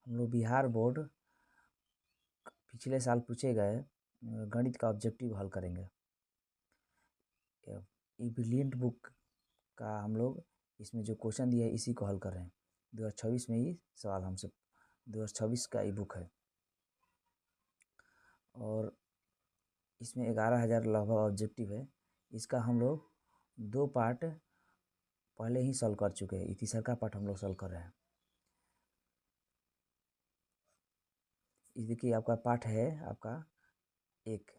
हम लोग बिहार बोर्ड पिछले साल पूछे गए गणित का ऑब्जेक्टिव हल करेंगे। ये ब्रिलियंट बुक का हम लोग इसमें जो क्वेश्चन दिया है इसी को हल कर रहे हैं। 2026 में ही सवाल हमसे 2026 का ई बुक है और इसमें 11,000 लगभग ऑब्जेक्टिव है। इसका हम लोग 2 पार्ट पहले ही सॉल्व कर चुके हैं। ये तीसरा का पार्ट हम लोग सॉल्व कर रहे हैं। इस देखिए आपका पार्ट है आपका 1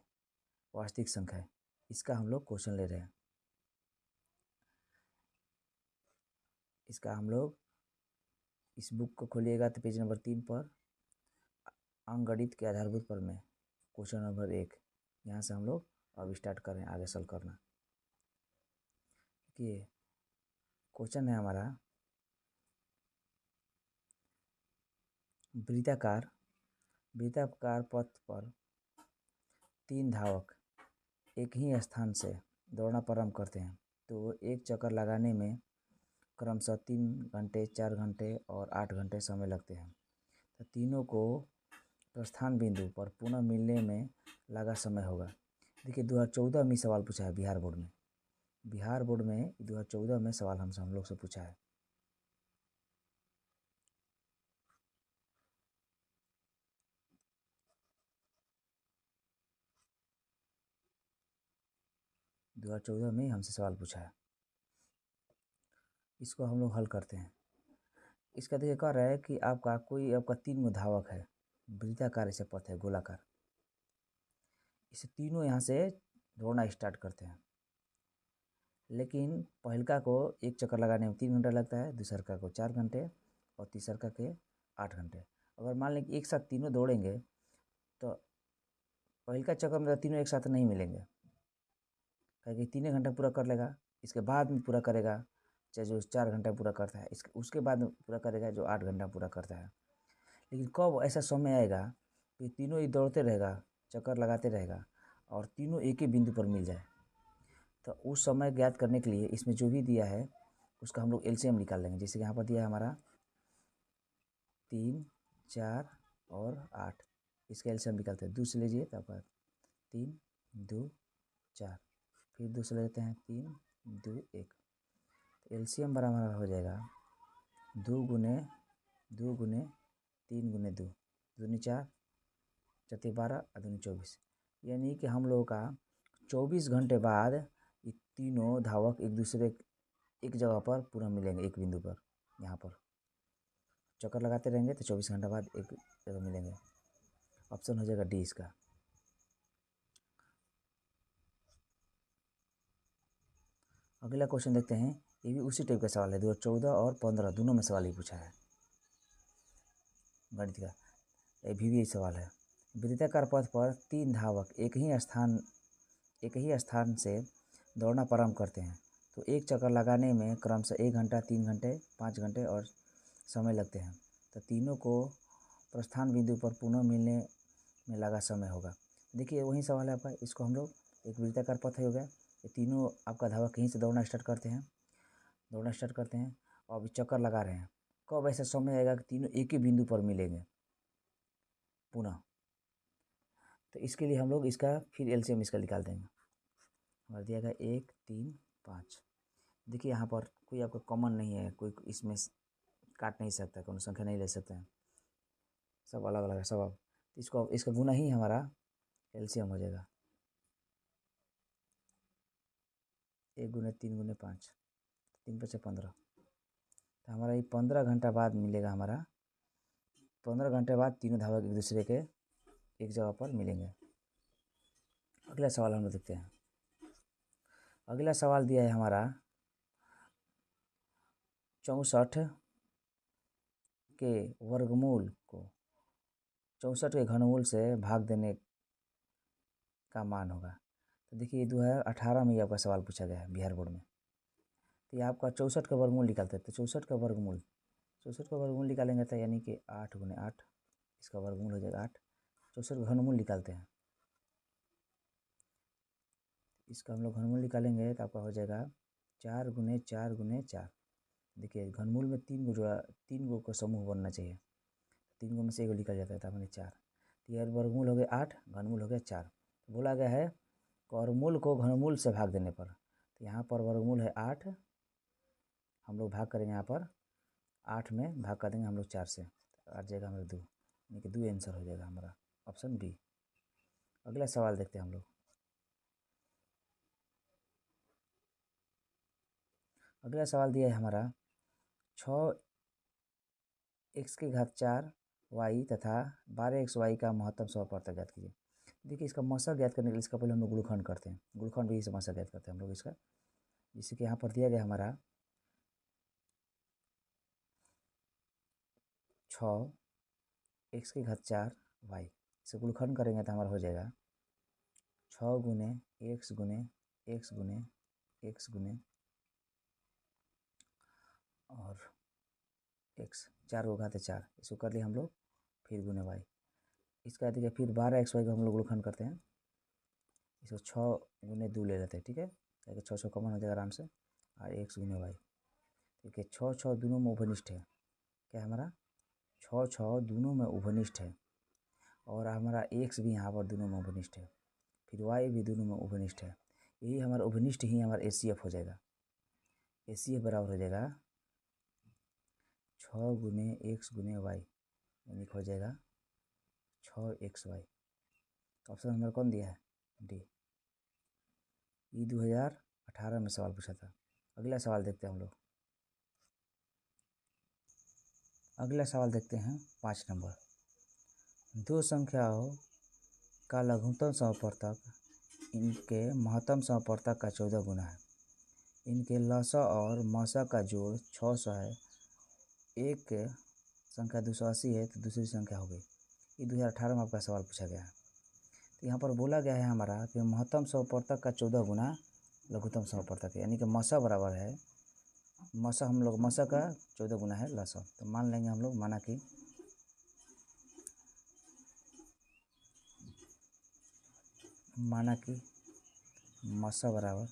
वास्तविक संख्या है। इसका हम लोग क्वेश्चन ले रहे हैं। इसका हम लोग इस बुक को खोलिएगा तो पेज नंबर 3 पर अंकगणित के आधारभूत पर में क्वेश्चन नंबर 1 यहाँ से हम लोग अब स्टार्ट करें आगे सॉल्व करना। देखिए क्वेश्चन है हमारा वृत्ताकार पथ पर 3 धावक एक ही स्थान से दौड़ना प्रारंभ करते हैं तो एक चक्कर लगाने में क्रमशः 3 घंटे, 4 घंटे और 8 घंटे समय लगते हैं। तो तीनों को प्रस्थान बिंदु पर पुनः मिलने में लगा समय होगा। देखिए 2014 में सवाल पूछा है बिहार बोर्ड में। 2014 में सवाल हम लोग से पूछा है। में हमसे सवाल पूछा है। इसको हम लोग हल करते हैं। इसका देखिए कह रहा है कि आपका 3 गो धावक है, वृत्ताकार ऐसे पथ है गोलाकार। इसे तीनों यहाँ से दौड़ना स्टार्ट करते हैं, लेकिन पहलका को एक चक्कर लगाने में 3 घंटा लगता है, दूसरका को 4 घंटे और तीसरका के 8 घंटे। अगर मान लें कि एक साथ तीनों दौड़ेंगे तो पहलका चक्कर में तीनों एक साथ नहीं मिलेंगे, क्योंकि 3 घंटा पूरा कर लेगा, इसके बाद में पूरा करेगा चाहे जो 4 घंटा पूरा करता है, उसके बाद में पूरा करेगा जो 8 घंटा पूरा करता है। लेकिन कब ऐसा समय आएगा कि तीनों ही दौड़ते रहेगा, चक्कर लगाते रहेगा और तीनों एक ही बिंदु पर मिल जाए। तो उस समय ज्ञात करने के लिए इसमें जो भी दिया है उसका हम लोग एलसीएम निकाल लेंगे। जैसे कि यहाँ पर दिया है हमारा 3, 4 और 8। इसका एलसीएम निकालते हैं। 2 से लीजिए तब 3, 2, 4, फिर 2 से ले लेते हैं 3, 2, 1। एलसीएम बराबर हो जाएगा 2 गुने 2 गुने 3 गुने 2, 2 4, 4 12 और 2 24। यानी कि हम लोगों का 24 घंटे बाद ये तीनों धावक एक जगह पर पूरा मिलेंगे, एक बिंदु पर। यहाँ पर चक्कर लगाते रहेंगे तो 24 घंटे बाद एक जगह मिलेंगे। ऑप्शन हो जाएगा डी इसका। अगला क्वेश्चन देखते हैं। ये भी उसी टाइप का सवाल है। 2014 और 15 दोनों में सवाल ही पूछा है गणित का। ये भी सवाल है। वृत्ताकार पथ पर 3 धावक एक ही स्थान से दौड़ना प्रारंभ करते हैं तो एक चक्कर लगाने में क्रमशः 1 घंटा, 3 घंटे, 5 घंटे और समय लगते हैं। तो तीनों को प्रस्थान बिंदु पर पुनः मिलने में लगा समय होगा। देखिए वही सवाल है आपका। इसको हम लोग एक वृत्ताकार पथ हो गया, ये तीनों आपका धावक कहीं से दौड़ना स्टार्ट करते हैं और अभी चक्कर लगा रहे हैं। कब ऐसा समय आएगा कि तीनों एक ही बिंदु पर मिलेंगे पुनः। तो इसके लिए हम लोग इसका फिर एलसीएम इसका निकाल देंगे। हमारा दिया गया 1, 3, 5। देखिए यहाँ पर कोई आपका कॉमन नहीं है, कोई इसमें काट नहीं सकता, कोई संख्या नहीं ले सकते हैं, सब अलग अलग है सब। अब इसका गुना ही हमारा एलसीएम हो जाएगा। 1 गुने 3 गुने 5, 3 5 15। तो हमारा ये 15 घंटा बाद मिलेगा। हमारा 15 घंटे बाद तीनों धावक एक दूसरे के एक जगह पर मिलेंगे। अगला सवाल हम लोग देखते हैं। अगला सवाल दिया है हमारा 64 के वर्गमूल को 64 के घनमूल से भाग देने का मान होगा। तो देखिए 2018 में ये आपका सवाल पूछा गया है बिहार बोर्ड में। तो ये आपका 64 का वर्गमूल निकालते हैं। तो 64 का वर्गमूल निकालेंगे तो यानी कि 8 गुने 8, इसका वर्गमूल हो जाएगा 8। 64 का घनमूल निकालते हैं। इसका हम लोग घनमूल निकालेंगे तो आपका हो जाएगा 4 गुने 4 गुने 4। देखिए घनमूल में 3 गो का समूह बनना चाहिए। 3 को में से 1 निकल जाता है, मैंने 4। तो यह वर्गमूल हो गया 8, घनमूल हो गया 4। बोला गया है वर्गमूल को घनमूल से भाग देने पर, तो यहाँ पर वर्गमूल है 8, हम लोग भाग करेंगे यहाँ पर 8 में भाग कर देंगे हम लोग 4 से, तो आ जाएगा हमारा 2, यानी कि 2 आंसर हो जाएगा हमारा ऑप्शन बी। अगला सवाल देखते हैं हम लोग। अगला सवाल दिया है हमारा 6x⁴y तथा 12xy का महत्तम समवर्तक ज्ञात कीजिए। देखिए इसका मौसा ज्ञात करने के लिए इसका पहले हम लोग गुणनखंड करते हैं, गुणनखंड भी समस्या ज्ञात करते हैं हम लोग इसका। जैसे कि यहाँ पर दिया गया हमारा 6x⁴y, इसे गुणनखंड करेंगे तो हमारा हो जाएगा 6 गुने x गुने x गुने x गुने और x, 4 को घाते 4, इसको कर लिए हम लोग, फिर गुने y। इसका देखिए फिर 12xy को हम लोग गुणनखंड करते हैं, इसको 6 गुने 2 ले लेते हैं, ठीक है, ताकि 6 कॉमन हो जाएगा आराम से, और x गुने y। देखिए 6 दोनों में उभयनिष्ठ है, क्या है हमारा 6 दोनों में उभयनिष्ठ है, और हमारा x भी यहाँ पर दोनों में उभयनिष्ठ है, फिर y भी दोनों में उभयनिष्ठ है। यही हमारा उभयनिष्ठ ही हमारा ACF हो जाएगा। ACF बराबर हो जाएगा 6 गुने x गुने y, यानी हो जाएगा 6xy। ऑप्शन नंबर कौन दिया है, डी। ये 2018 में सवाल पूछा था। अगला सवाल देखते हैं हम लोग। अगला सवाल देखते हैं 5 नंबर। दो संख्याओं का लघुत्तम समवर्तक इनके महत्तम समवर्तक का 14 गुना है। इनके लसा और मसा का जोड़ 600 है। एक संख्या 280 है तो दूसरी संख्या हो गई। ये 2018 में आपका सवाल पूछा गया है। तो यहाँ पर बोला गया है हमारा कि महत्तम समवर्तक का 14 गुना लघुत्तम समवर्तक है, यानी कि मसा बराबर है मसा, हम लोग मसा का 14 गुना है लसा। तो मान लेंगे हम लोग माना कि मसा बराबर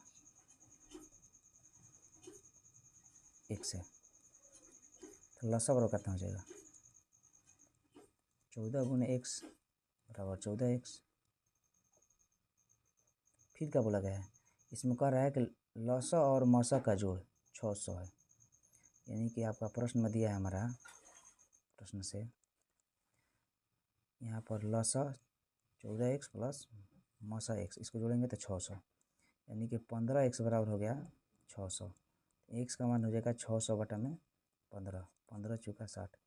1 है, तो लसा बराबर कितना हो जाएगा 14 गुने x बराबर 14x। फिर क्या बोला गया है, इसमें कह रहा है कि लसा और मसा का जोड़ 600 है, यानी कि आपका प्रश्न में दिया है हमारा प्रश्न से यहाँ पर लसा 14x प्लस मसा x, इसको जोड़ेंगे तो 600, यानी कि 15x बराबर हो गया 600। x का मान हो जाएगा 600 बटा में 15, 15 चौका 60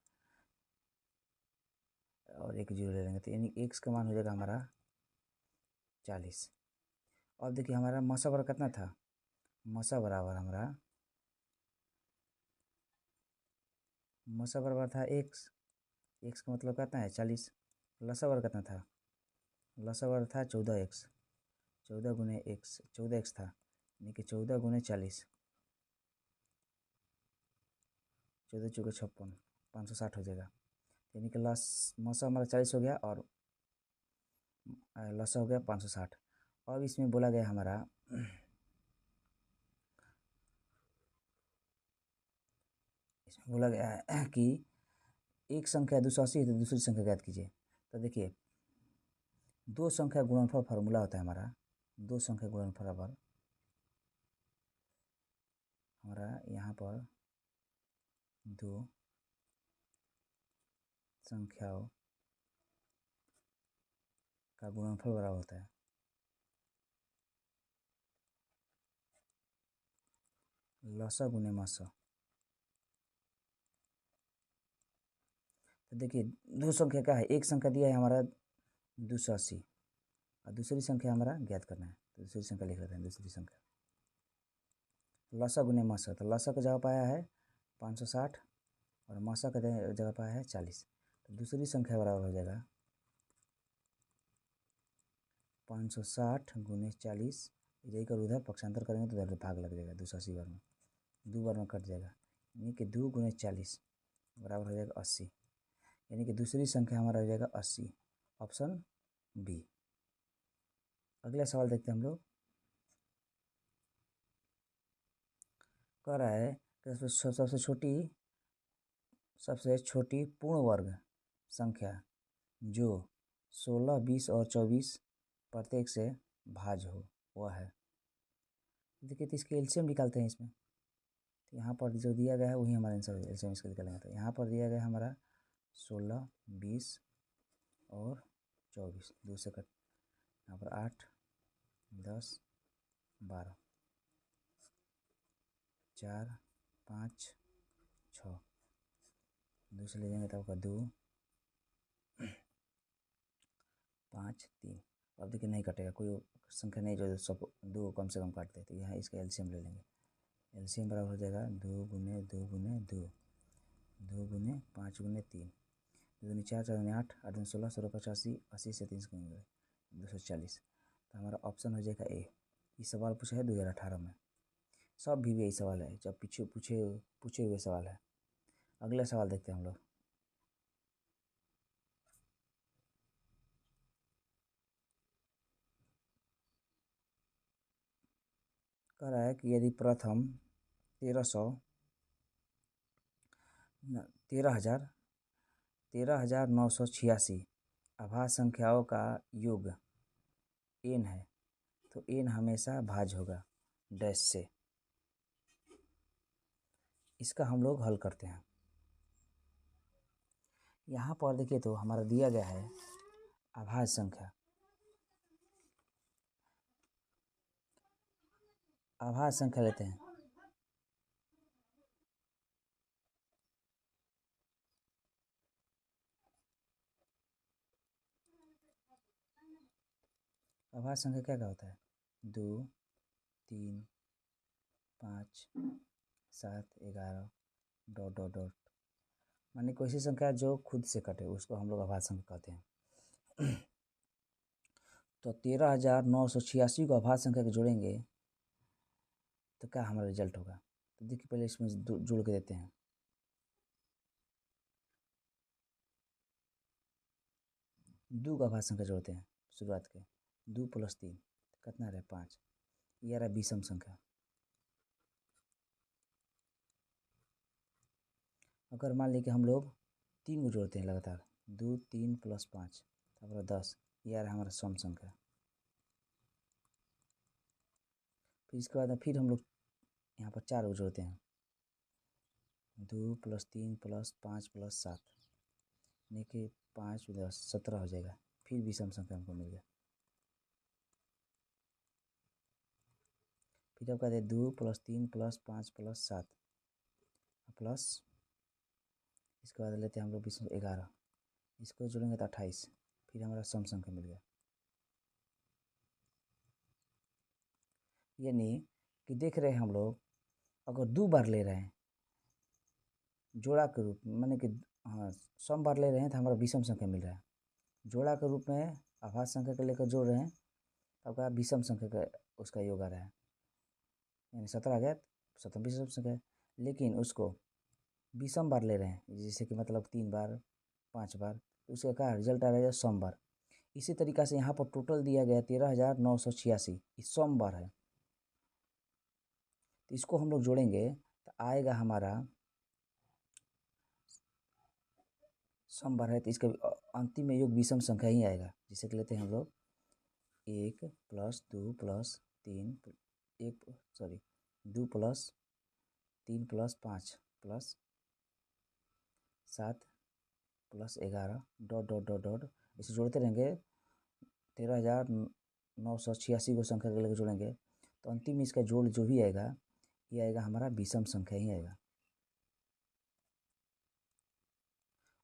और एक जीरो ले लेंगे, तो यानी x का मान हो जाएगा हमारा 40। अब देखिए हमारा मसा बराबर कितना था, मसा बराबर हमारा मसा बराबर था x, x का मतलब कितना है 40। लसा बराबर कितना था, लसा बराबर था 14x, 14 गुने x, 14x था, यानी कि 14 गुने 40, 14 चौके 56, 560 हो जाएगा, यानी कि मसा हमारा 40 हो गया और लसा हो गया 560। अब इसमें बोला गया हमारा इसमें बोला गया है कि एक संख्या 280 है तो दूसरी संख्या ज्ञात कीजिए। तो देखिए दो संख्या गुणनफल फार्मूला होता है हमारा, दो संख्या गुणनफल बराबर हमारा यहाँ पर दो संख्याओं का गुणनफल बराबर होता है लसा गुने मसा। तो देखिए दो संख्या क्या है, एक संख्या दिया है हमारा 280 और दूसरी संख्या हमारा ज्ञात करना है, तो दूसरी संख्या लिख लेते हैं। दूसरी संख्या लसा गुने मसा, तो लसा का जगह पाया है 560 और मसा का जगह पाया है 40, तो दूसरी संख्या बराबर हो जाएगा 560 गुने 40, यही कर उधर पक्षांतर करेंगे तो उधर भाग लग जाएगा 280 बार में, 2 बार में कट जाएगा, यानी कि 2 गुने 40 बराबर हो जाएगा 80, यानी कि दूसरी संख्या हमारा हो जाएगा 80, ऑप्शन बी। अगला सवाल देखते हैं हम लोग। कह रहा है कि सबसे छोटी पूर्ण वर्ग संख्या जो 16, 20 और 24 प्रत्येक से भाज्य हो वह है। देखिए तो इसके एलसीएम निकालते हैं इसमें। तो यहाँ पर जो दिया गया है वही हमारा आंसर है, एलसीएम इसका निकालेंगे। तो यहाँ पर दिया गया हमारा 16, 20 और 24, 2 से कट, यहाँ पर 8, 10, 12, 4, 5, 6, 2 से ले जाएंगे तो आपका 2, 5, 3। अब देखिए नहीं कटेगा, कोई संख्या नहीं जो सब 2 कम से कम काटते, तो यहाँ इसका एलसीएम ले लेंगे। एलसीएम बराबर हो जाएगा 2 गुने 2 गुने 2, 2 गुने 5 गुने 3, 2 दूनी 4, 4 दूनी 8, 8 दूनी 16, 16 85, 80 से 3 कम 240। तो हमारा ऑप्शन हो जाएगा ए। ये सवाल पूछा है 2018 में, सब भी यही सवाल है, जब पीछे पूछे हुए सवाल है। अगला सवाल देखते हैं हम लोग। कह रहा है कि यदि प्रथम 13,986 आभाज्य संख्याओं का योग n है, तो n हमेशा भाज्य होगा डैश से। इसका हम लोग हल करते हैं। यहाँ पर देखिए तो हमारा दिया गया है आभाज्य संख्या। आभाज्य संख्या लेते हैं। आभाज्य संख्या क्या क्या होता है? 2, 3, 5, 7, 11 डॉट डॉट डॉट, मानी कोई सी संख्या जो खुद से कटे उसको हम लोग आभाज्य संख्या कहते हैं। तो 13,986 को आभाज्य संख्या के जोड़ेंगे तो क्या हमारा रिजल्ट होगा? तो देखिए पहले इसमें जोड़ के देते हैं। 2 का आभाज्य संख्या जोड़ते हैं शुरुआत के, 2 + 3 कितना रहे 5, यह रहा विषम संख्या। अगर मान लीजिए कि हम लोग 3 को जोड़ते हैं लगातार, 2, 3 + 5 तो 10, यह रहा हमारा सम संख्या। फिर इसके बाद फिर हम लोग यहाँ पर 4 को जोड़ते हैं, 2 + 3 + 5 + 7, यानी कि 5, 10, 17 हो जाएगा। फिर विषम संख्या हमको मिल गया। फिर अब कहते हैं 2 + 3 + 5 + 7 प्लस, इसके बाद लेते हैं हम लोग विषम 11, इसको जोड़ेंगे तो 28, फिर हमारा सम संख्या मिल गया। यानी कि देख रहे हैं हम लोग अगर 2 बार ले रहे हैं जोड़ा के रूप में, माने कि हाँ सम बार ले रहे हैं तो हमारा विषम संख्या मिल रहा है। जोड़ा के रूप में आभाज्य संख्या को लेकर जोड़ रहे हैं तो आपका विषम संख्या का उसका योग आ रहा है, यानी 17 आ गया, 17 विषम संख्या है। लेकिन उसको विषम बार ले रहे हैं, जैसे कि मतलब 3 बार 5 बार, तो उसका क्या रिजल्ट आ रहा है सम बार। इसी तरीक़ा से यहाँ पर टोटल दिया गया 13,986, ये सम बार है। तो इसको हम लोग जोड़ेंगे तो आएगा हमारा सम बार है, तो इसका अंतिम में योग विषम संख्या ही आएगा। जिसे कि लेते हैं हम लोग 1 + 2 + 3 2 + 3 + 5 + 7 + 11 डॉट डॉट डॉट डॉट, इसे जोड़ते रहेंगे। 13,986 को संख्या के लेकर जोड़ेंगे तो अंतिम में इसका जोड़ जो भी आएगा ये आएगा हमारा विषम संख्या ही आएगा।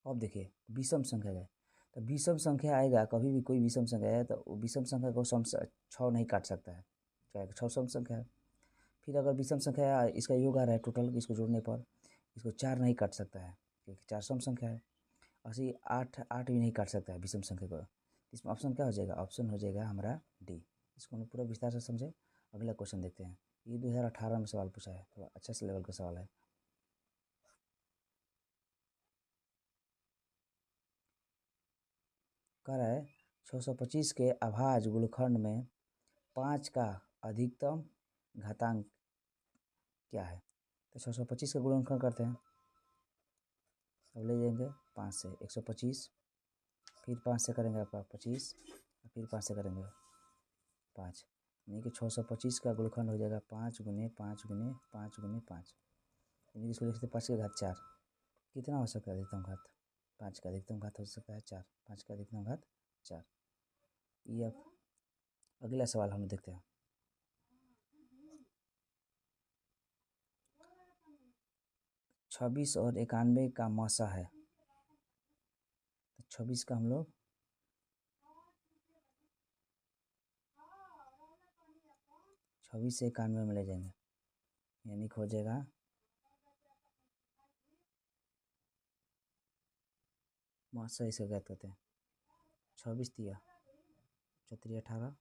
अब देखिए विषम संख्या है, तो विषम संख्या आएगा, कभी भी कोई विषम संख्या है तो विषम संख्या को सम 6 नहीं काट सकता है, चाहे 6 सम संख्या है। फिर अगर विषम संख्या इसका योग आ रहा है टोटल, इसको जोड़ने पर इसको 4 नहीं काट सकता है क्योंकि 4 सम संख्या है। ऐसे 8 भी नहीं काट सकता है विषम संख्या को। इसमें ऑप्शन क्या हो जाएगा? ऑप्शन हो जाएगा हमारा डी। इसको हम पूरा विस्तार से समझे। अगला क्वेश्चन देखते हैं। ये 2018 में सवाल पूछा है, थोड़ा अच्छा से लेवल का सवाल है। कह रहा है 625 के अभाज्य गुणनखंड में 5 का अधिकतम घातांक क्या है? तो 625 का गुणनखंड करते हैं। अब ले जाएंगे 5 से 125, फिर 5 से करेंगे आपका 25, फिर 5 से करेंगे 5, यानी कि 625 का गुणनखंड हो जाएगा 5 गुने 5 गुने 5 गुने 5, यानी कि इसको लिख सकते 5 की घात 4। कितना हो सकता है अधिकतम घात? 5 का अधिकतम घात हो सकता है 4, 5 का अधिकतम घात 4। ये अब अगला सवाल हम देखते हैं। 26 और 91 का मौसा है, तो 26 का हम लोग 26 से 91 में ले जाएंगे, यानी कि हो जाएगा 62 इसे ज्ञात करते हैं। 26 दिया 4 18,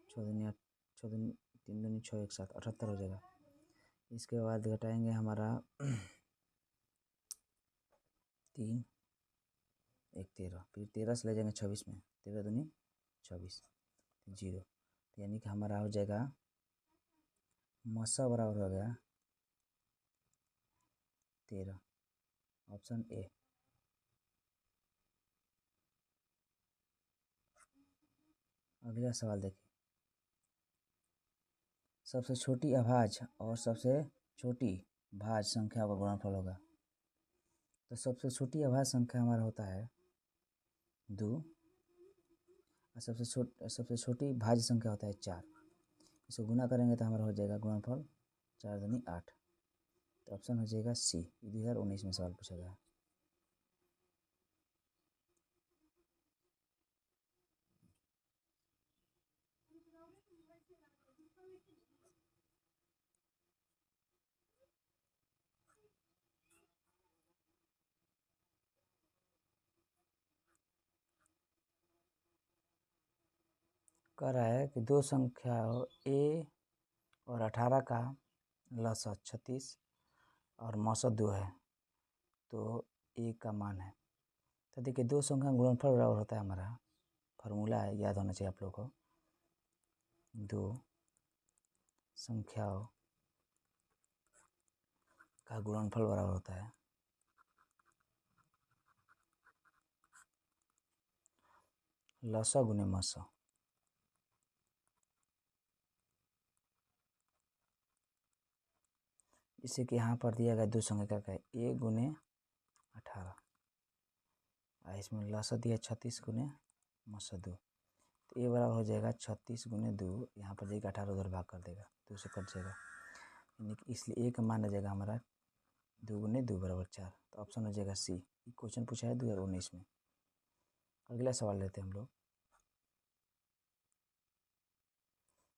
14 14 3 दूनी 6 1 7 78 हो जाएगा। इसके बाद घटाएंगे हमारा 3 1 13, फिर 13 से ले जाएंगे 26 में, 13 दूनी 24 0, तो यानी कि हमारा हो जाएगा मौसा बराबर हो गया 13, ऑप्शन ए। अगला सवाल देखिए, सबसे छोटी अभाज्य और सबसे छोटी भाज्य संख्या का गुणनफल होगा। तो सबसे छोटी अभाज्य संख्या हमारा होता है 2, और सबसे छोटी भाज्य संख्या होता है 4। इसको गुना करेंगे तो हमारा हो जाएगा गुणनफल 4 दूनी 8, तो ऑप्शन हो जाएगा सी। 2019 में सवाल पूछा गया। कह रहा है कि दो संख्या ए और 18 का लसा 36 और मौसत 2 है, तो ए का मान है। तो देखिए दो संख्या गुणनफल बराबर होता है, हमारा फार्मूला है, याद होना चाहिए आप लोग को। दो संख्याओं का गुणनफल बराबर होता है लसा गुने मसा। इसे कि यहाँ पर दिया गया दो संख्या का ए गुने 18, और इसमें लसा दिया 36 गुने मसा 2, तो ए बराबर हो जाएगा 36 गुने 2, यहाँ पर जाएगा 18 उधर भाग कर देगा, 2 से कट जाएगा, यानी कि इसलिए ए का मान आ जाएगा हमारा 2 गुने 2 बराबर 4, तो ऑप्शन हो जाएगा सी। क्वेश्चन पूछा है 2019 में। अगला सवाल लेते हैं हम लोग।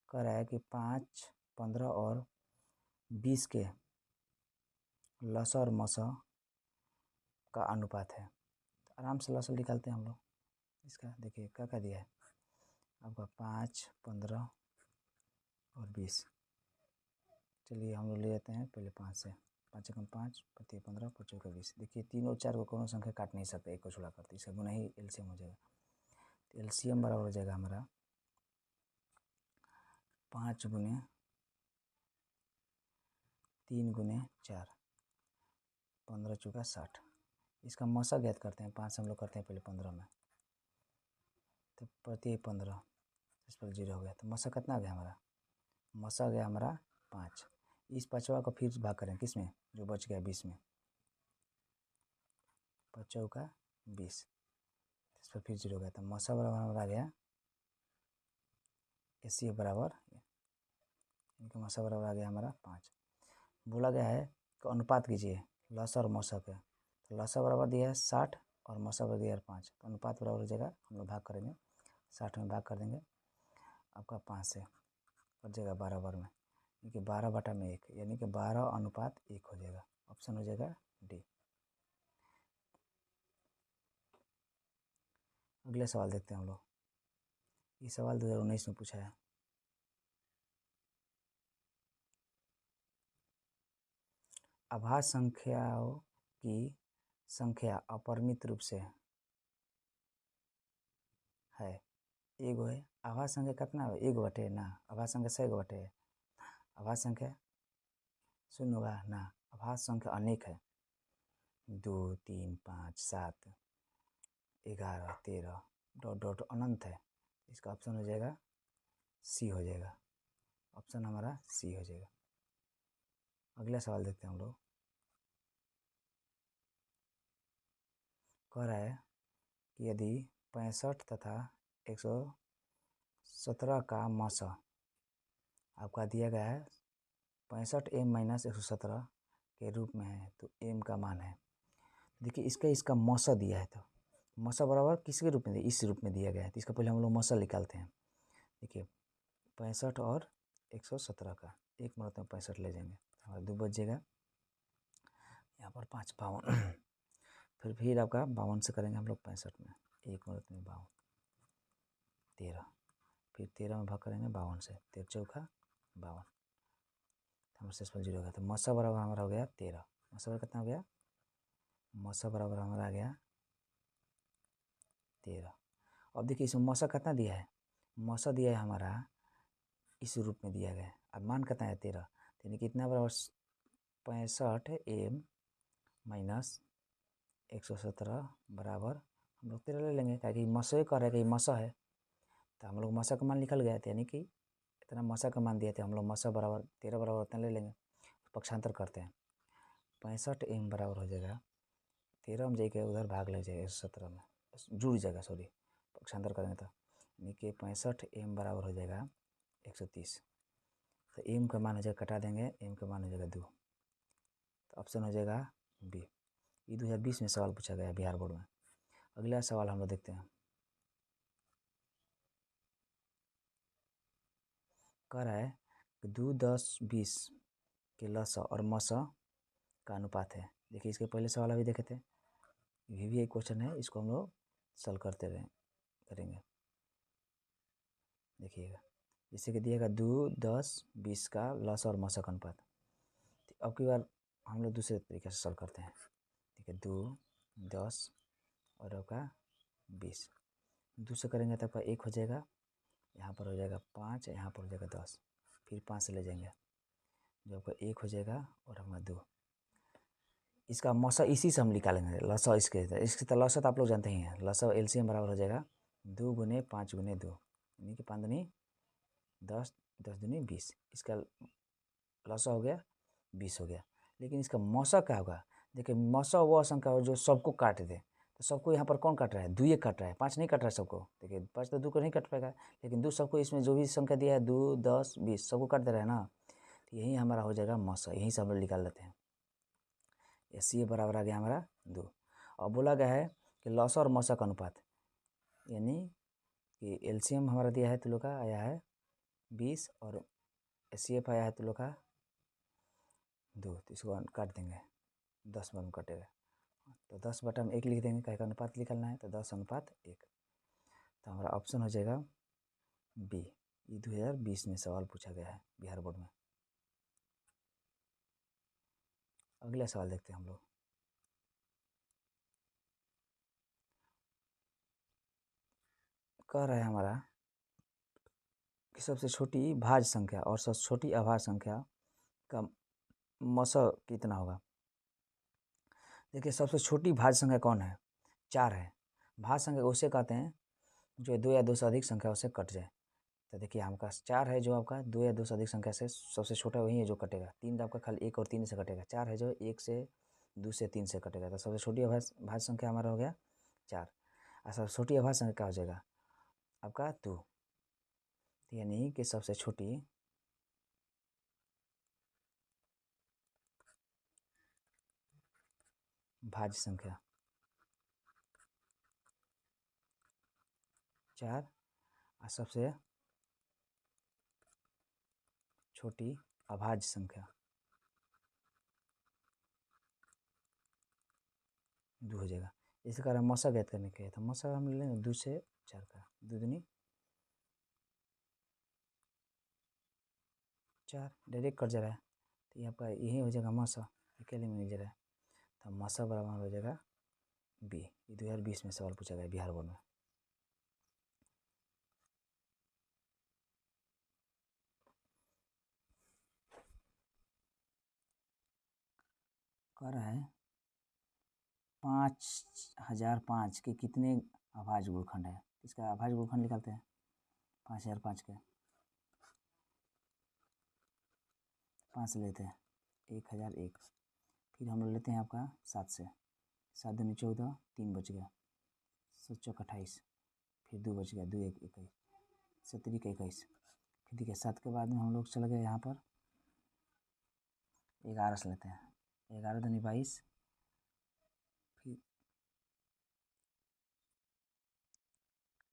कह रहा है कि 5, 15 और 20 के लसा और मसा का अनुपात है। तो आराम से लसा निकालते हैं हम लोग इसका। देखिए क्या क्या दिया है आपका 5, 15 और 20। चलिए हम लोग ले जाते हैं पहले 5 से। 5 एकम 5, 5 15, 5 चौका 20। देखिए 3 और 4 को कोनो संख्या काट नहीं सकते, एक को छुड़ा करते, इसका गुना ही एलसीएम हो जाएगा। तो एलसीएम बराबर हो जाएगा हमारा 5 गुने 3 गुने 4, 15 चौका 60। इसका मौसा ज्ञात करते हैं। 5 से हम लोग करते हैं पहले 15 में, तो प्रति 15 इस पर 0 हो गया, तो मौसा कितना आ गया हमारा? मौसा आ गया हमारा 5। इस 5वां को फिर भाग करें किस में, जो बच गया 20 में, 5 चौका 20, इस पर फिर 0 हो गया, तो मौसा बराबर हमारा आ गया एसी बराबर, इनका मौसा बराबर आ गया हमारा 5। बोला गया है कि अनुपात कीजिए लसा और मौसा के। तो लसा बराबर दिया है 60 और मौसा बराबर दिया है 5, तो अनुपात बराबर हो जाएगा, हम लोग भाग करेंगे 60 में भाग कर देंगे आपका 5 से, बच जाएगा 12 वर्ग में, यानी कि 12/1, यानी कि 12:1 हो जाएगा। ऑप्शन हो जाएगा डी। अगले सवाल देखते हैं हम लोग। ये सवाल 2019 में पूछा है। अभाज्य संख्याओं की संख्या अपरिमित रूप से है, एगो है। अभाज्य संख्या कितना है? एगो बटे ना। अभाज्य संख्या 100 गो बटे, अभाज्य संख्या 0 होगा ना। अभाज्य संख्या अनेक है, 2 3 5 7 11 13 डॉट डॉट अनंत है। इसका ऑप्शन हो जाएगा सी हो जाएगा। ऑप्शन हमारा सी हो जाएगा। अगला सवाल देखते हैं हम लोग। कह रहा है कि यदि 65 तथा 117 का मौसा आपका दिया गया है 65m - 117 के रूप में है तो m का मान है। देखिए इसका मौसा दिया है, तो मौसा बराबर किसके रूप में दिया, इस रूप में दिया गया है। तो इसका पहले हम लोग मौसा निकालते हैं। देखिए 65 और 117 का एक मरत में 65 ले जाएंगे, हमारा 2 बच जाएगा। यहाँ पर 5 52 फिर आपका 52 से करेंगे हम लोग 65 में, एक मरत में 52 13, फिर 13 में भाग करेंगे 52 से, 13 चौका 52, हमारा शेषफल 0 हो गया। तो मौसा बराबर हमारा हो गया 13। मौसा बराबर कितना हो गया, मौसा बराबर हमारा आ गया 13। अब देखिए इसमें मौसा कितना दिया है, मौसा दिया है हमारा इस रूप में दिया गया है। अब मान कितना है 13, यानी कितना बराबर 65m - 117 बराबर हम लोग 13 ले लेंगे, क्योंकि मौसा कर रहा है कि मौसा है, तो हम लोग मौसा का मान निकल गया था, यानी कि इतना मौसा का मान दिया था, हम लोग मौसा बराबर 13 बराबर उतना ले लेंगे। पक्षांतर करते हैं, 65m बराबर हो जाएगा 13 में जाके उधर भाग लग जाएगा 117 में, जुड़ जाएगा, सॉरी पक्षांतर करेंगे तो, यानी कि 65m बराबर हो जाएगा 130। तो m का मान हो जाएगा, कटा देंगे, m का मान हो जाएगा 2। तो ऑप्शन हो जाएगा बी। ये 2020 में सवाल पूछा गया बिहार बोर्ड में। अगला सवाल हम लोग देखते हैं। कह रहा है कि 2 10 20 के लसा और मसा का अनुपात है। देखिए इसके पहले सवाल अभी देखे थे, ये भी एक क्वेश्चन है, इसको हम लोग सॉल्व करते करेंगे। देखिएगा जैसे कि दिएगा 2 10 20 का लसा और मसा का अनुपात। अब की बार हम लोग दूसरे तरीके से सॉल्व करते हैं। ठीक है, 2 10 और आपका 20, 2 से करेंगे तो आपका 1 हो जाएगा, यहाँ पर हो जाएगा 5, यहाँ पर हो जाएगा 10, फिर 5 से ले जाएंगे, जो आपका 1 हो जाएगा और हमारा 2। इसका मौसा इसी से हम निकालेंगे, लसा इसके तो लसा तो आप लोग जानते ही हैं, लसा एलसीएम बराबर हो जाएगा 2 गुने 5 गुने 2, यानी कि 5 दूनी 10, 10 दूनी 20। इसका लसा हो गया 20 हो गया। लेकिन इसका मौसा क्या होगा, देखिए मौसा वह संख्या हो जो सबको काट दे, तो सबको यहाँ पर कौन काट रहा है, 2 काट रहा है, 5 नहीं काट रहा है सबको। देखिए 5 तो 2 को नहीं काट पाएगा, लेकिन 2 सबको, इसमें जो भी संख्या दिया है 2 10 20 सबको काट दे रहा है ना, तो यही हमारा हो जाएगा मौसा, यहीं से हम लोग निकाल लेते हैं। सी बराबर आ गया हमारा 2। और बोला गया है कि लौसा और मौसा का अनुपात, यानी कि एलसीएम हमारा दिया है तुलों का आया है 20 और एचसीएफ आया है तुलों का 2, तो इसको काट देंगे, 10 बार में कटेगा, तो 10 बटा में 1 लिख देंगे, कहीं का अनुपात निकालना है तो 10 अनुपात 1। तो हमारा ऑप्शन हो जाएगा बी। ये 2020 में सवाल पूछा गया है बिहार बोर्ड में। अगला सवाल देखते हैं हम लोग। कह रहा है हमारा कि सबसे छोटी भाज्य संख्या और सबसे छोटी अभाज्य संख्या का मौसा कितना होगा। देखिए सबसे छोटी भाज्य संख्या कौन है, 4 है। भाज्य संख्या उसे कहते हैं जो 2 या 2 से अधिक संख्या से कट जाए। तो देखिए आपका 4 है जो आपका 2 या 2 से अधिक संख्या से सबसे छोटा वही है जो कटेगा। 3 आपका खाली 1 और 3 से कटेगा, 4 है जो 1 से 2 से 3 से कटेगा। तो सबसे छोटी भाज्य संख्या हमारा हो गया 4। और सबसे छोटी अभाज्य संख्या क्या हो जाएगा आपका 2, यानी कि सबसे छोटी भाज्य संख्या 4 और सबसे छोटी अभाज्य संख्या 2 हो जाएगा। इसी कारण मौसा ज्ञात करने के लिए तो मौसा हम ले लेंगे 2 से 4 का, 2 दूनी 4, डायरेक्ट कट जा रहा है, तो ये आपका यही हो जाएगा मौसा, अकेले में नहीं जा रहा है, तो मौसा बराबर हो जाएगा बी। ये 2020 में सवाल पूछा गया बिहार बोर्ड में। कह रहा है 5005 के कितने अभाज्य गुणनखंड है? इसका अभाज्य गुणनखंड निकालते हैं 5005 के। 5 लेते हैं 1001, फिर हम लेते हैं आपका 7 से, 7 दूनी 14, 3 बच गया, 7 चौक 28, फिर 2 बच गया, 2 1 21, 17 का 21, फिर देखिए 7 के बाद में हम लोग चले गए यहाँ पर 11 से लेते हैं, 11 दूनी 22, फिर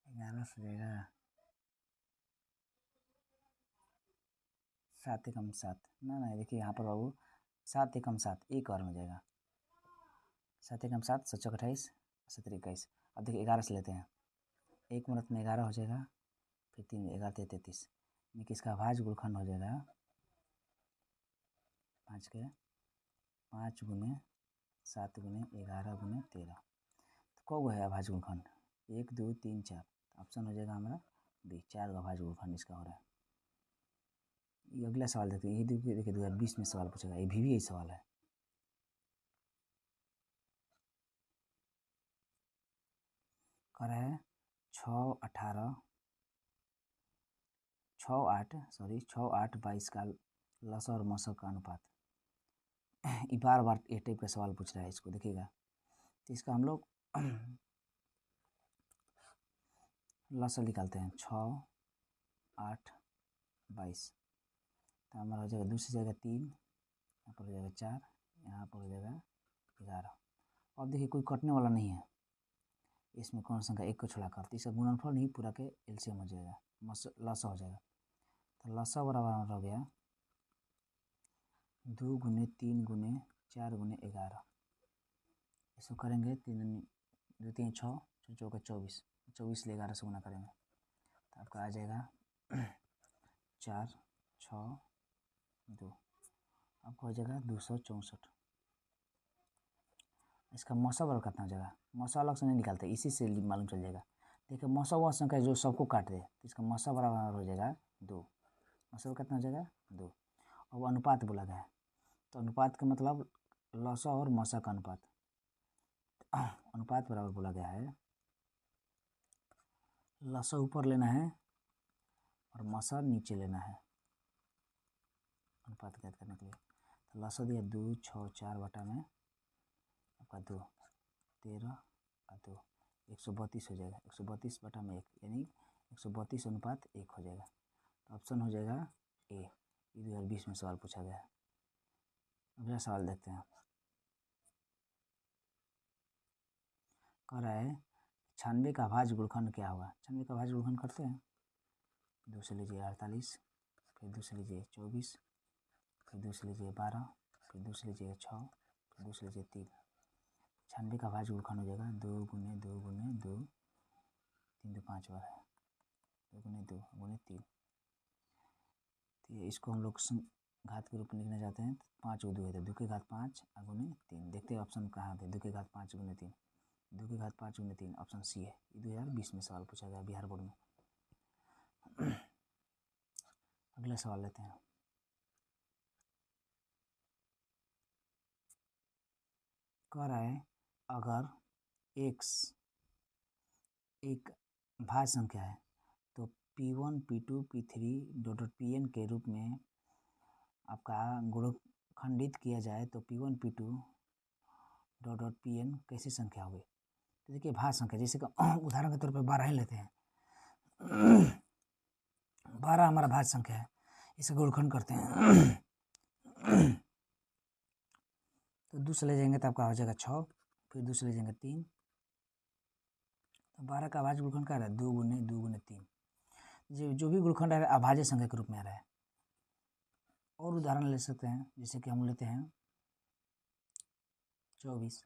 11 से लेगा 7 एकम 7, ना देखिए यहाँ पर बाबू 7 एकम 7 एक और में जाएगा, 7 एकम 7, 7 चौक 28, 17 21। अब देखिए 11 से लेते हैं, 1 मिनट में 11 हो जाएगा, फिर 3 11 33, यानी कि इसका अभाज्य गुणनखंड हो जाएगा 5 के 5 गुने 7 गुने 11 गुने 13। तो कौ है अभाज्य गुणनखंड? 1 2 3 4, ऑप्शन हो जाएगा हमारा बी, 4 का अभाज्य गुणनखंड इसका हो रहा है। ये अगला सवाल देखते हैं, ये देखिए 2020 में सवाल पूछेगा, ये भी यही सवाल है। कह रहा है 6 8 22 का लसा और मसा का अनुपात। ये बार बार ये टाइप का सवाल पूछ रहा है, इसको देखिएगा। तो इसका हम लोग लसा निकालते हैं 6 8 22, तो हमारा हो जाएगा 2 से जाएगा 3, यहाँ पर हो जाएगा 4, यहाँ पर हो जाएगा 11। अब देखिए कोई कटने वाला नहीं है, इसमें कौन संख्या एक को छोड़ाकर, तो इसका गुणनफल नहीं पूरा के एलसीएम हो जाएगा, लसा हो जाएगा। तो लसा बराबर हमारा हो गया 2 गुने 3 गुने 4 गुने 11। इसको करेंगे 3 2 3 6 6 चौका 24, 24 ले 11 से गुना करेंगे तो आपका आ जाएगा 4 6 2, आपको हो जाएगा 264। इसका मौसा बराबर कितना हो जाएगा? मौसा अलग से नहीं निकालते, इसी से मालूम चल जाएगा। देखिए मौसा वह संख्या जो सबको काट दे, तो इसका मौसा बराबर हो जाएगा 2। मौसा कितना हो जाएगा 2। अब अनुपात बोला गया है, तो अनुपात का मतलब लसा और मौसा का अनुपात। अनुपात बराबर बोला गया है, लसा ऊपर लेना है और मौसा नीचे लेना है अनुपात ज्ञात करने के लिए। तो लसा दिया 2 6 4 बटा में आपका 2 13 और 2 132 हो जाएगा, 132 बटा में 1, यानी 132 अनुपात 1 हो जाएगा। तो ऑप्शन हो जाएगा ए, ये 2020 में सवाल पूछा गया है। अगला सवाल देखते हैं। कह रहा है 96 का अभाज्य गुणनखंड क्या होगा? 96 का अभाज्य गुणनखंड करते हैं, 2 से लीजिए 48, फिर 2 से लीजिए 24, फिर 2 से लीजिए 12, फिर 2 से लीजिए 6, फिर 2 से लीजिए 3। 96 का अभाज्य गुणनखंड हो जाएगा 2 गुने 2 गुने 2, 3 2 5 बार है, 2 गुने 2 गुने 3। तो इसको हम लोग घात के रूप में लिखना चाहते हैं, 5 को 2 है तो 2 की घात 5 गुने 3। देखते हैं ऑप्शन कहाँ पे, 2 की घात 5 गुने 3, 2 की घात 5 गुने 3, ऑप्शन सी है। 2020 में सवाल पूछा गया बिहार बोर्ड में। अगला सवाल लेते हैं। कह रहा है अगर x एक भाज्य संख्या है तो p1 p2 p3 dot pn के रूप में आपका गुणनखंडित किया जाए तो p1 p2 डॉट pn कैसी संख्या होगी? तो देखिए भाज्य संख्या, जैसे कि उदाहरण के तौर पर 12 ही लेते हैं। 12 हमारा भाज्य संख्या है, इसे गुणनखंड करते हैं। तो 2 से ले जाएंगे तो आपका हो जाएगा 6, फिर 2 से ले जाएंगे 3, तो 12 का अभाज्य गुणनखंड क्या रहा है? 2 गुने 3। जो भी गुणनखंड है अभाज्य संख्या के रूप में आ रहा है। और उदाहरण ले सकते हैं, जैसे कि हम लेते हैं 24,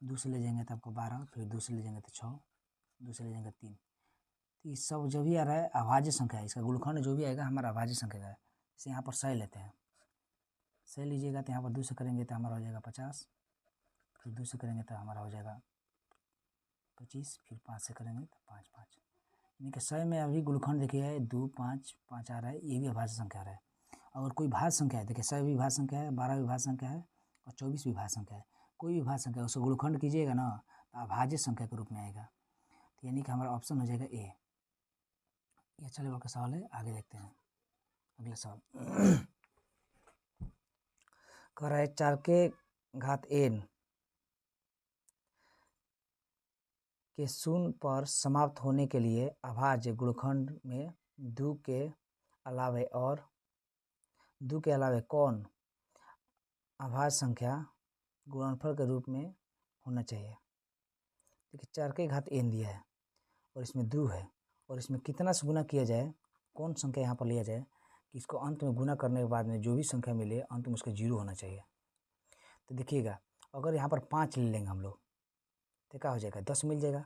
2 से ले जाएंगे तो आपको 12, फिर 2 से ले जाएंगे तो 6, 2 से ले जाएंगे 3। तो ये सब जो भी आ रहा है अभाज्य संख्या है, इसका गुणनखंड जो भी आएगा हमारा अभाज्य संख्या का है। जैसे यहाँ पर 100 लेते हैं, 100 लीजिएगा तो यहाँ पर 2 से करेंगे तो हमारा हो जाएगा 50, फिर 2 से करेंगे तो हमारा हो जाएगा 25, फिर 5 से करेंगे तो 5 5, यानी कि 100 में अभी गुणनखंड देखिए 2 5 5 आ रहा है, ये भी अभाज्य संख्या आ रहा है। अगर कोई भाज्य संख्या है, देखिए 100 भी भाज्य संख्या है, 12 भी भाज्य संख्या है और 24 भी भाज्य संख्या है। कोई भी अभाज्य संख्या उसको गुणनखंड कीजिएगा ना तो अभाज्य संख्या के रूप में आएगा। तो यानी कि हमारा ऑप्शन हो जाएगा ए। ये अच्छा लेवल का सवाल है, आगे देखते हैं अगला सवाल। कह रहा है 4 के घात n के शून्य पर समाप्त होने के लिए अभाज्य गुणनखंड में 2 के अलावे कौन अभाज्य संख्या गुणनफल के रूप में होना चाहिए। देखिए 4 के घात n दिया है और इसमें 2 है और इसमें कितना से गुना किया जाए, कौन संख्या यहाँ पर लिया जाए कि इसको अंत में गुना करने के बाद में जो भी संख्या मिले अंत में उसके 0 होना चाहिए। तो देखिएगा अगर यहाँ पर 5 ले लेंगे हम लोग तो क्या हो जाएगा 10 मिल जाएगा।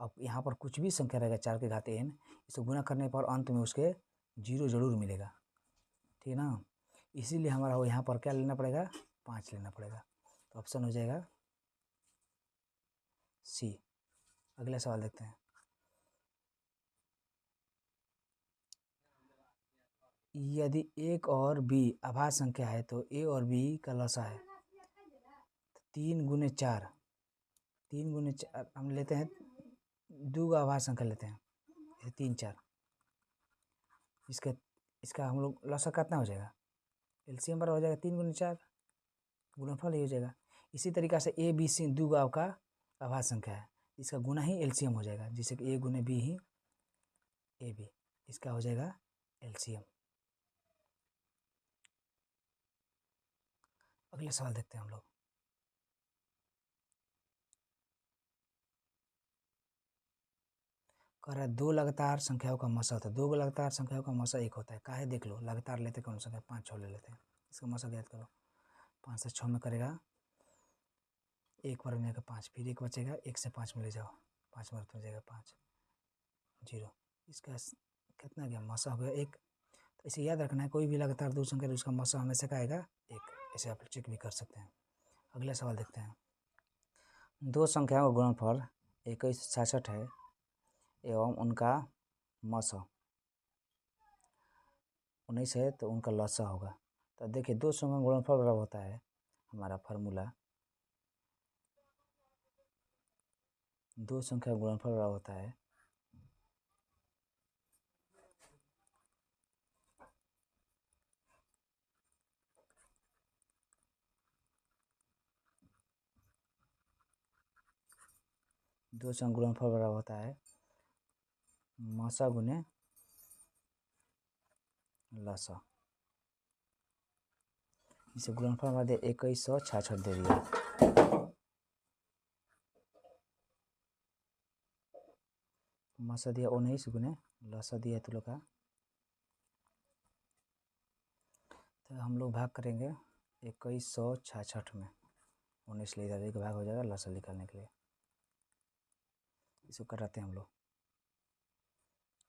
अब यहाँ पर कुछ भी संख्या रहेगा 4 के घात n, इसको गुना करने पर अंत में उसके 0 जरूर मिलेगा, ठीक है ना। इसीलिए हमारा यहाँ पर क्या लेना पड़ेगा 5 लेना पड़ेगा। तो ऑप्शन हो जाएगा सी। अगला सवाल देखते हैं। यदि एक और बी अभाज्य संख्या है तो ए और बी का लसा है 3 गुने 4 हम लेते हैं 2 का अभाज्य संख्या लेते हैं 3 4। इसका हम लोग लसा कितना हो जाएगा, एलसीएम बराबर हो जाएगा 3 गुने 4, गुणनफल ही हो जाएगा। इसी तरीक़ा से ए बी सी 2 का अभाज्य संख्या है, इसका गुना ही एलसीएम हो जाएगा, जिससे कि ए गुने बी ही ए बी, इसका हो जाएगा एलसीएम। अगले सवाल देखते हैं हम लोग। कह रहा है 2 लगातार संख्याओं का मसा होता है। 2 लगातार संख्याओं का मसा 1 होता है। काहे देख लो, लगातार लेते कौन संख्या 5 6 ले लेते हैं, इसका मसा ज्ञात करो। 5 से 6 में करेगा 1 वर्ग में 5, फिर 1 बचेगा, 1 से 5 में ले जाओ, 5 वर्ग में जाएगा 5 0। इसका कितना गया मसा हो गया 1। तो इसे याद रखना है, कोई भी लगातार 2 संख्या उसका मसा हमेशा का आएगा 1। ऐसे आप चेक भी कर सकते हैं। अगला सवाल देखते हैं। 2 संख्याओं का गुणनफल 2166 है एवं उनका मसा 19 है तो उनका लसा होगा। तो देखिए 2 संख्या का गुणनफल बराबर होता है हमारा फार्मूला, 2 संख्या का गुणनफल बराबर होता है 2 संख्या गुणनफल बराबर होता है मसा गुने लसा। इसे गुणनफल हमारे 2166 दे दिया। मसा दिया 19 गुने लसा दिया तुम लोग का। तो हम लोग भाग करेंगे 2166 में, 19 ले इधर एक भाग हो जाएगा लसा निकालने के लिए। इसको कराते हैं हम लोग,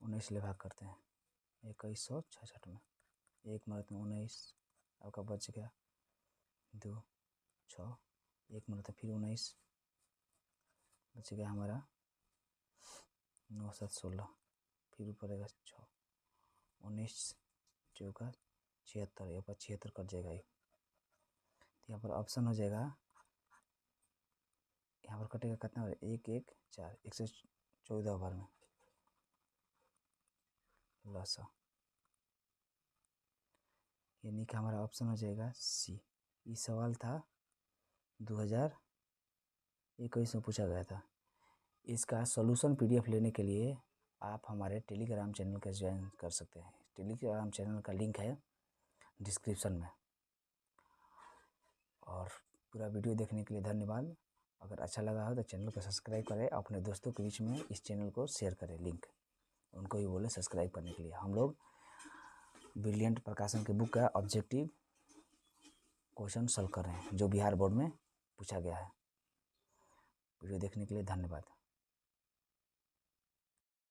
19 ले भाग करते हैं 2166 में, 1 मरत में 19 आपका बच गया 2 6, 1 मरत फिर 19 बच गया हमारा 9 7 16, फिर ऊपर रहेगा 6, 19 चौका 76, यहाँ पर 76 कट जाएगा। तो यहाँ पर ऑप्शन हो जाएगा, यहाँ पर कटेगा कितना 1 1 4, 114 ओवर में लसा, यानी कि हमारा ऑप्शन हो जाएगा सी। ये सवाल था 2021 में पूछा गया था। इसका सॉल्यूशन पीडीएफ लेने के लिए आप हमारे टेलीग्राम चैनल का ज्वाइन कर सकते हैं। टेलीग्राम चैनल का लिंक है डिस्क्रिप्शन में। और पूरा वीडियो देखने के लिए धन्यवाद। अगर अच्छा लगा हो तो चैनल को सब्सक्राइब करें, अपने दोस्तों के बीच में इस चैनल को शेयर करें, लिंक उनको भी बोले सब्सक्राइब करने के लिए। हम लोग ब्रिलियंट प्रकाशन के बुक का ऑब्जेक्टिव क्वेश्चन सॉल्व कर रहे हैं जो बिहार बोर्ड में पूछा गया है। वीडियो देखने के लिए धन्यवाद।